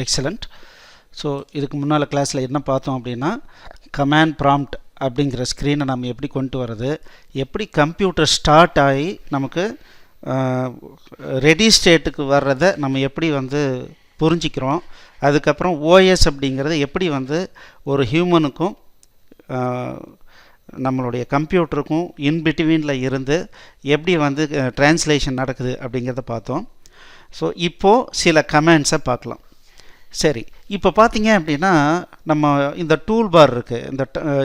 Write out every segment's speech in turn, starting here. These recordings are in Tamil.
எக்ஸலண்ட். ஸோ இதுக்கு முன்னால் கிளாஸில் என்ன பார்த்தோம் அப்படின்னா, கமாண்ட் ப்ராம்ப்ட் அப்படிங்கிற ஸ்க்ரீனை நம்ம எப்படி கொண்டு வர்றது, எப்படி கம்ப்யூட்டர் ஸ்டார்ட் ஆகி நமக்கு ரெடி ஸ்டேட்டுக்கு வர்றதை நம்ம எப்படி புரிஞ்சிக்கிறோம், அதுக்கப்புறம் ஓஎஸ் அப்படிங்கிறது எப்படி ஒரு ஹியூமனுக்கும் நம்மளுடைய கம்ப்யூட்டருக்கும் இன்பிட்வீனில் இருந்து எப்படி ட்ரான்ஸ்லேஷன் நடக்குது அப்படிங்கிறத பார்த்தோம். ஸோ இப்போது சில கமெண்ட்ஸை பார்க்கலாம். சரி, இப்போ பார்த்தீங்க அப்படின்னா நம்ம இந்த டூல் பார் இருக்குது. இந்த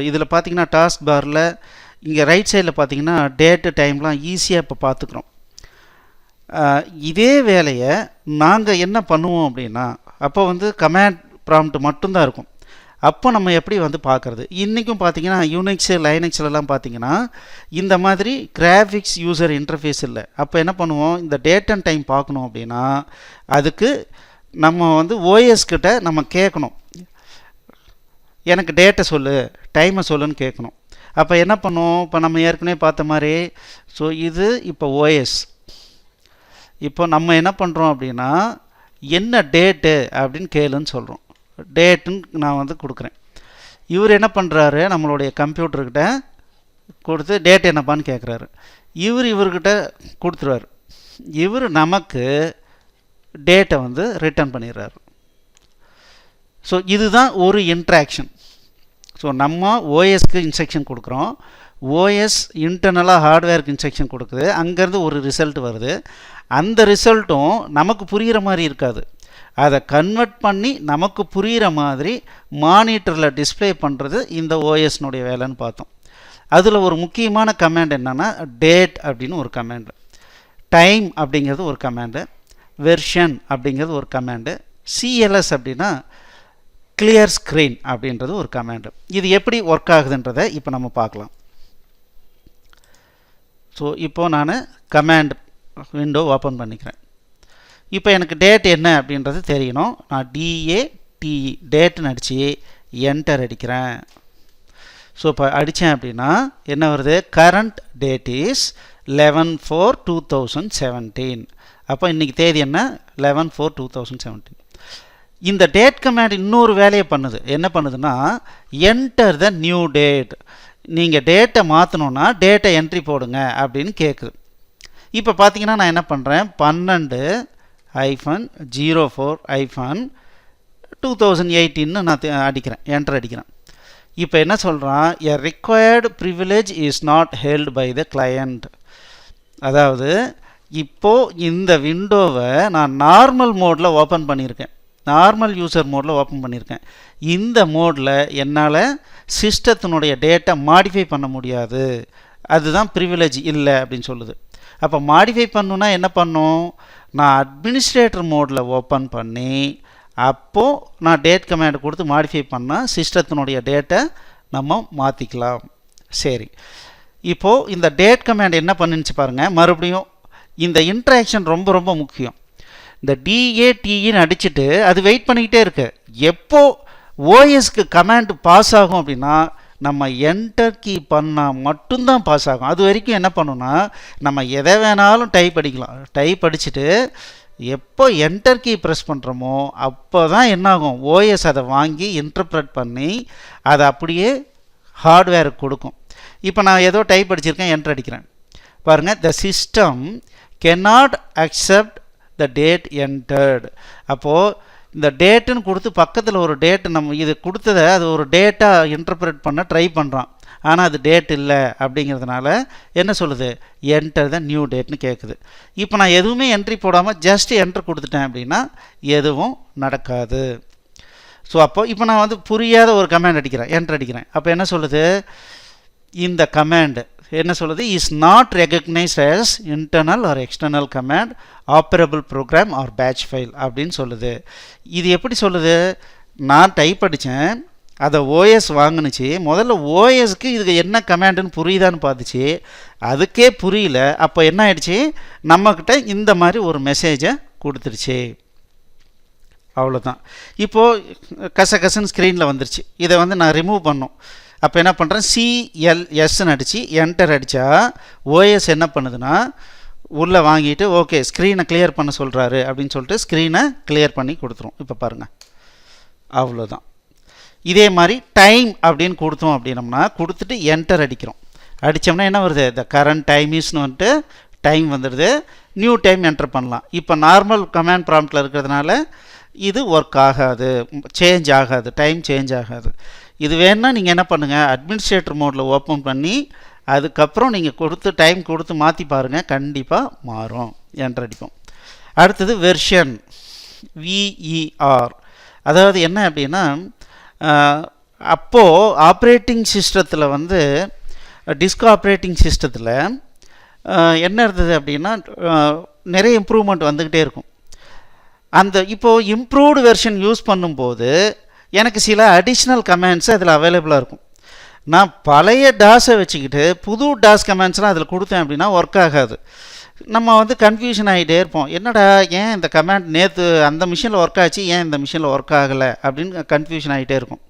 இதில் பார்த்தீங்கன்னா டாஸ்க் பாரில் இங்கே ரைட் சைடில் பார்த்தீங்கன்னா டேட்டு டைம்லாம் ஈஸியாக இப்போ பார்த்துக்குறோம். இதே வேலையை நாங்கள் என்ன பண்ணுவோம் அப்படின்னா, அப்போ கமாண்ட் ப்ராம்ப்ட் மட்டும்தான் இருக்கும். அப்போ நம்ம எப்படி பார்க்குறது, இன்றைக்கும் பார்த்தீங்கன்னா யூனிக்ஸு லைனக்ஸ்லலாம் பார்த்தீங்கன்னா இந்த மாதிரி கிராஃபிக்ஸ் யூசர் இன்டர்ஃபேஸ் இல்லை. அப்போ என்ன பண்ணுவோம், இந்த டேட் அண்ட் டைம் பார்க்கணும் அப்படின்னா அதுக்கு நம்ம ஓஎஸ் கிட்ட நம்ம கேட்கணும், எனக்கு டேட்டை சொல்லு, டைமை சொல்லுன்னு கேட்கணும். அப்போ என்ன பண்ணுவோம், இப்போ நம்ம ஏற்கனவே பார்த்த மாதிரி, ஸோ இது இப்போ ஓஎஸ். இப்போ நம்ம என்ன பண்ணுறோம் அப்படின்னா, என்ன டேட்டு அப்படின்னு கேளுன்னு சொல்கிறோம். டேட்டுன்னு நான் கொடுக்குறேன். இவர் என்ன பண்ணுறாரு, நம்மளுடைய கம்ப்யூட்டர்கிட்ட கொடுத்து டேட் என்னப்பான்னு கேட்குறாரு. இவர்கிட்ட கொடுத்துருவார். இவர் நமக்கு டேட்டை ரிட்டர்ன் பண்ணிடுறாரு. ஸோ இதுதான் ஒரு இன்ட்ராக்ஷன். ஸோ நம்ம ஓஎஸ்க்கு இன்ஸ்ட்ரக்ஷன் கொடுக்குறோம், ஓஎஸ் இன்டர்னலாக ஹார்ட்வேருக்கு இன்ஸ்ட்ரக்ஷன் கொடுக்குது, அங்கேருந்து ஒரு ரிசல்ட் வருது. அந்த ரிசல்ட்டும் நமக்கு புரிகிற மாதிரி இருக்காது, அதை கன்வெர்ட் பண்ணி நமக்கு புரிகிற மாதிரி மானிட்டரில் டிஸ்பிளே பண்ணுறது இந்த ஓஎஸ்னுடைய வேலைன்னு பார்த்தோம். அதில் ஒரு முக்கியமான கமாண்ட் என்னென்னா டேட் அப்படின்னு ஒரு கமாண்டு, டைம் அப்படிங்கிறது ஒரு கமாண்டு, வெர்ஷன் அப்படிங்கிறது ஒரு கமாண்டு, சிஎல்எஸ் அப்படின்னா கிளியர் ஸ்க்ரீன் அப்படின்றது ஒரு கமாண்டு. இது எப்படி ஒர்க் ஆகுதுன்றதை இப்போ நம்ம பார்க்கலாம். ஸோ இப்போது நான் கமாண்ட் விண்டோ ஓப்பன் பண்ணிக்கிறேன். இப்போ எனக்கு டேட் என்ன அப்படின்றது தெரியணும். நான் DATE டேட்டுன்னு அடித்து என்டர் அடிக்கிறேன். ஸோ இப்போ அடித்தேன் அப்படின்னா என்ன வருது, கரண்ட் டேட் இஸ் 11/4/2017. அப்போ இன்றைக்கி தேதி என்ன, 11/4/2017. இந்த டேட் கமாண்ட் இன்னொரு வேலையை பண்ணுது. என்ன பண்ணுதுன்னா, என்டர் த நியூ டேட், நீங்கள் டேட்டை மாற்றணுன்னா டேட்டை என்ட்ரி போடுங்க அப்படின்னு கேட்குது. இப்போ பார்த்தீங்கன்னா நான் என்ன பண்ணுறேன், 12-04-2018 நான் அடிக்கிறேன், என்டர் அடிக்கிறேன். இப்போ என்ன சொல்கிறான், a required privilege is not held by the client. அதாவது இப்போது இந்த விண்டோவை நான் நார்மல் மோடில் ஓப்பன் பண்ணியிருக்கேன், நார்மல் யூசர் மோடில் ஓப்பன் பண்ணியிருக்கேன். இந்த மோடில் என்னால் சிஸ்டத்தினுடைய டேட்டை மாடிஃபை பண்ண முடியாது, அதுதான் ப்ரிவிலேஜ் இல்லை அப்படின்னு சொல்லுது. அப்போ மாடிஃபை பண்ணுன்னா என்ன பண்ணும், நான் அட்மினிஸ்ட்ரேட்டர் மோடில் ஓப்பன் பண்ணி அப்போது நான் டேட் கமாண்ட் கொடுத்து மாடிஃபை பண்ணால் சிஸ்டத்தினுடைய டேட்டை நம்ம மாற்றிக்கலாம். சரி, இப்போது இந்த டேட் கமாண்ட் என்ன பண்ணுச்சு பாருங்கள். மறுபடியும் இந்த இன்ட்ராக்ஷன் ரொம்ப ரொம்ப முக்கியம். இந்த DATEன்னு அடிச்சுட்டு அது வெயிட் பண்ணிக்கிட்டே இருக்கு. எப்போ ஓஎஸ்க்கு கமாண்ட் பாஸ் ஆகும் அப்படின்னா நம்ம என்டர் கீ பண்ணால் மட்டும்தான் பாஸ் ஆகும். அது வரைக்கும் என்ன பண்ணணும்னா நம்ம எதை வேணாலும் டைப் அடிக்கலாம். டைப் அடிச்சுட்டு எப்போ என்டர் கீ ப்ரெஸ் பண்ணுறோமோ அப்போ தான் என்னாகும், ஓஎஸ் அதை வாங்கி இன்டர்ப்ரெட் பண்ணி அதை அப்படியே ஹார்ட்வேருக்கு கொடுக்கும். இப்போ நான் ஏதோ டைப் அடிச்சிருக்கேன், என்டர் அடிக்கிறேன் பாருங்கள், the system cannot accept the date entered. அப்போது இந்த டேட்டுன்னு கொடுத்து பக்கத்தில் ஒரு டேட்டு நம்ம இது கொடுத்ததை அது ஒரு டேட்டாக இன்டர்பிரேட் பண்ண ட்ரை பண்ணுறான், ஆனால் அது டேட் இல்லை அப்படிங்கிறதுனால என்ன சொல்லுது, என்டர் த நியூ டேட்னு கேட்குது. இப்போ நான் எதுவுமே என்ட்ரி போடாமல் ஜஸ்ட் என்ட்ரு கொடுத்துட்டேன் அப்படின்னா எதுவும் நடக்காது. ஸோ அப்போது இப்போ நான் புரியாத ஒரு கமாண்ட் அடிக்கிறேன், என்ட்ரு அடிக்கிறேன். அப்போ என்ன சொல்லுது, இந்த கமாண்டு என்ன சொல்லுது, is not recognised as internal or external command, operable program or batch file அப்படின்னு சொல்லுது. இது எப்படி சொல்லுது, நான் டைப் அடித்தேன், அதை ஓஎஸ் வாங்கினுச்சு. முதல்ல ஓஎஸ்க்கு இதுக்கு என்ன கமாண்டுன்னு புரியுதான்னு பார்த்துச்சு, அதுக்கே புரியல. அப்போ என்ன ஆயிடுச்சு, நம்மக்கிட்ட இந்த மாதிரி ஒரு மெசேஜை கொடுத்துருச்சு. அவ்வளோதான். இப்போது கசகசன்னு ஸ்க்ரீனில் வந்துருச்சு. இதை நான் ரிமூவ் பண்ணோம். அப்போ என்ன பண்ணுறேன், CLSன்னு அடித்து என்டர் அடித்தா ஓஎஸ் என்ன பண்ணுதுன்னா உள்ளே வாங்கிட்டு ஓகே ஸ்க்ரீனை கிளியர் பண்ண சொல்கிறாரு அப்படின்னு சொல்லிட்டு ஸ்க்ரீனை கிளியர் பண்ணி கொடுத்துரும். இப்போ பாருங்கள், அவ்வளோதான். இதே மாதிரி டைம் அப்படின்னு கொடுத்தோம் அப்படின்னம்னா கொடுத்துட்டு என்டர் அடிக்கிறோம். அடித்தோம்னா என்ன வருது, த கரண்ட் டைம் இஸ்னு வந்துட்டு டைம் வந்துடுது. நியூ டைம் என்டர் பண்ணலாம். இப்போ நார்மல் கமாண்ட் ப்ராம்ப்டில் இருக்கிறதுனால இது ஒர்க் ஆகாது, சேஞ்ச் ஆகாது, டைம் சேஞ்ச் ஆகாது. இது வேணுன்னா நீங்கள் என்ன பண்ணுங்கள், அட்மினிஸ்ட்ரேட்டர் மோடில் ஓப்பன் பண்ணி அதுக்கப்புறம் நீங்கள் கொடுத்து டைம் கொடுத்து மாற்றி பாருங்கள், கண்டிப்பாக மாறும். என்டர் அடிப்போம். அடுத்தது வெர்ஷன், விஇஆர். அதாவது என்ன அப்படின்னா அப்போது ஆப்ரேட்டிங் சிஸ்டத்தில் வந்து டிஸ்க் ஆப்ரேட்டிங் சிஸ்டத்தில் என்ன இருந்தது அப்படின்னா நிறைய இம்ப்ரூவ்மெண்ட் வந்துக்கிட்டே இருக்கும். அந்த இப்போது இம்ப்ரூவ்டு வெர்ஷன் யூஸ் பண்ணும்போது எனக்கு சில அடிஷ்னல் கமெண்ட்ஸ் அதில் அவைலபிளாக இருக்கும். நான் பழைய டாஸை வச்சுக்கிட்டு புது டாஸ் கமெண்ட்ஸ்லாம் அதில் கொடுத்தேன் அப்படின்னா ஒர்க் ஆகாது. நம்ம வந்து கன்ஃபியூஷன் ஆகிட்டே இருப்போம். என்னடா ஏன் இந்த கமெண்ட் நேற்று அந்த மிஷினில் ஒர்க் ஆச்சு, ஏன் இந்த மிஷினில் ஒர்க் ஆகலை அப்படின்னு கன்ஃபியூஷன் ஆகிட்டே இருக்கும்.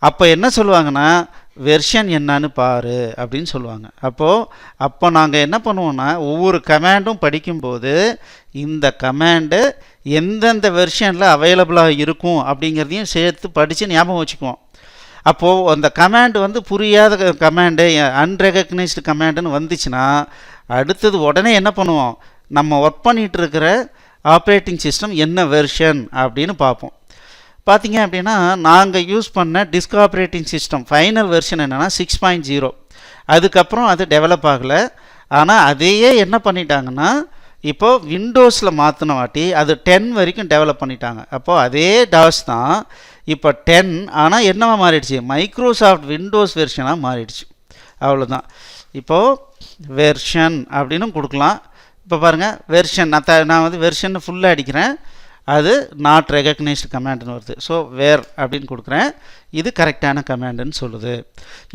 அப்போ என்ன சொல்லுவாங்கன்னா வெர்ஷன் என்னன்னு பாரு அப்படின்னு சொல்லுவாங்க. அப்போ நாங்கள் என்ன பண்ணுவோன்னா ஒவ்வொரு கமாண்டும் படிக்கும்போது இந்த கமாண்டு எந்தெந்த வெர்ஷனில் அவைலபிளாக இருக்கும் அப்படிங்கிறதையும் சேர்த்து படித்து ஞாபகம் வச்சுக்குவோம். அப்போது அந்த கமாண்டு வந்து புரியாத கமாண்டு, அன்ரெகக்னைஸ்டு கமாண்டுன்னு வந்துச்சுன்னா அடுத்தது உடனே என்ன பண்ணுவோம், நம்ம ஒர்க் பண்ணிகிட்டு இருக்கிற ஆப்ரேட்டிங் சிஸ்டம் என்ன வெர்ஷன் அப்படின்னு பார்ப்போம். பார்த்தீங்க அப்படின்னா நாங்கள் யூஸ் பண்ண disk operating system final version என்னென்னா 6.0. அதுக்கப்புறம் அது டெவலப் ஆகலை. ஆனால் அதையே என்ன பண்ணிட்டாங்கன்னா இப்போது விண்டோஸில் மாற்றின வாட்டி அது 10 வரைக்கும் டெவலப் பண்ணிட்டாங்க. அப்போது அதே டாஸ் தான் இப்போ 10, ஆனால் என்னவா மாறிடுச்சு, மைக்ரோசாஃப்ட் விண்டோஸ் வெர்ஷனாக மாறிடுச்சு. அவ்வளோதான். இப்போது வெர்ஷன் அப்படின்னு கொடுக்கலாம். இப்போ பாருங்கள் வெர்ஷன், நான் வந்து வெர்ஷன் ஃபுல்லாக அடிக்கிறேன், அது நாட் ரெகக்னைஸ்டு கமாண்டுன்னு வருது. ஸோ வேர் அப்படின்னு கொடுக்குறேன், இது கரெக்டான கமாண்டுன்னு சொல்லுது.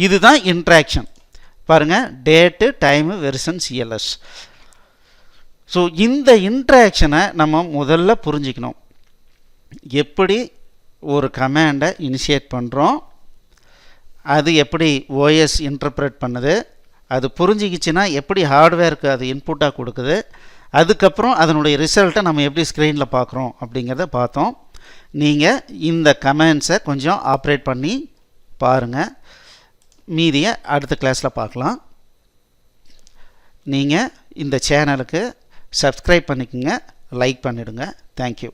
இதுதான் இன்ட்ராக்ஷன். பாருங்கள், date, time, version, CLS. So இந்த இன்ட்ராக்ஷனை நம்ம முதல்ல புரிஞ்சிக்கணும். எப்படி ஒரு கமாண்டை இனிஷியேட் பண்ணுறோம், அது எப்படி ஓஎஸ் இன்டர்பிரேட் பண்ணுது, அது புரிஞ்சிக்கிச்சுன்னா எப்படி ஹார்ட்வேருக்கு அது இன்புட்டாக கொடுக்குது, அதுக்கப்புறம் அதனுடைய ரிசல்ட்டை நம்ம எப்படி ஸ்க்ரீனில் பார்க்குறோம் அப்படிங்கிறத பார்த்தோம். நீங்கள் இந்த கமெண்ட்ஸை கொஞ்சம் ஆப்ரேட் பண்ணி பாருங்கள். மீதியை அடுத்த கிளாஸில் பார்க்கலாம். நீங்கள் இந்த சேனலுக்கு சப்ஸ்கிரைப் பண்ணிக்கோங்க, லைக் பண்ணிவிடுங்க. தேங்க்யூ.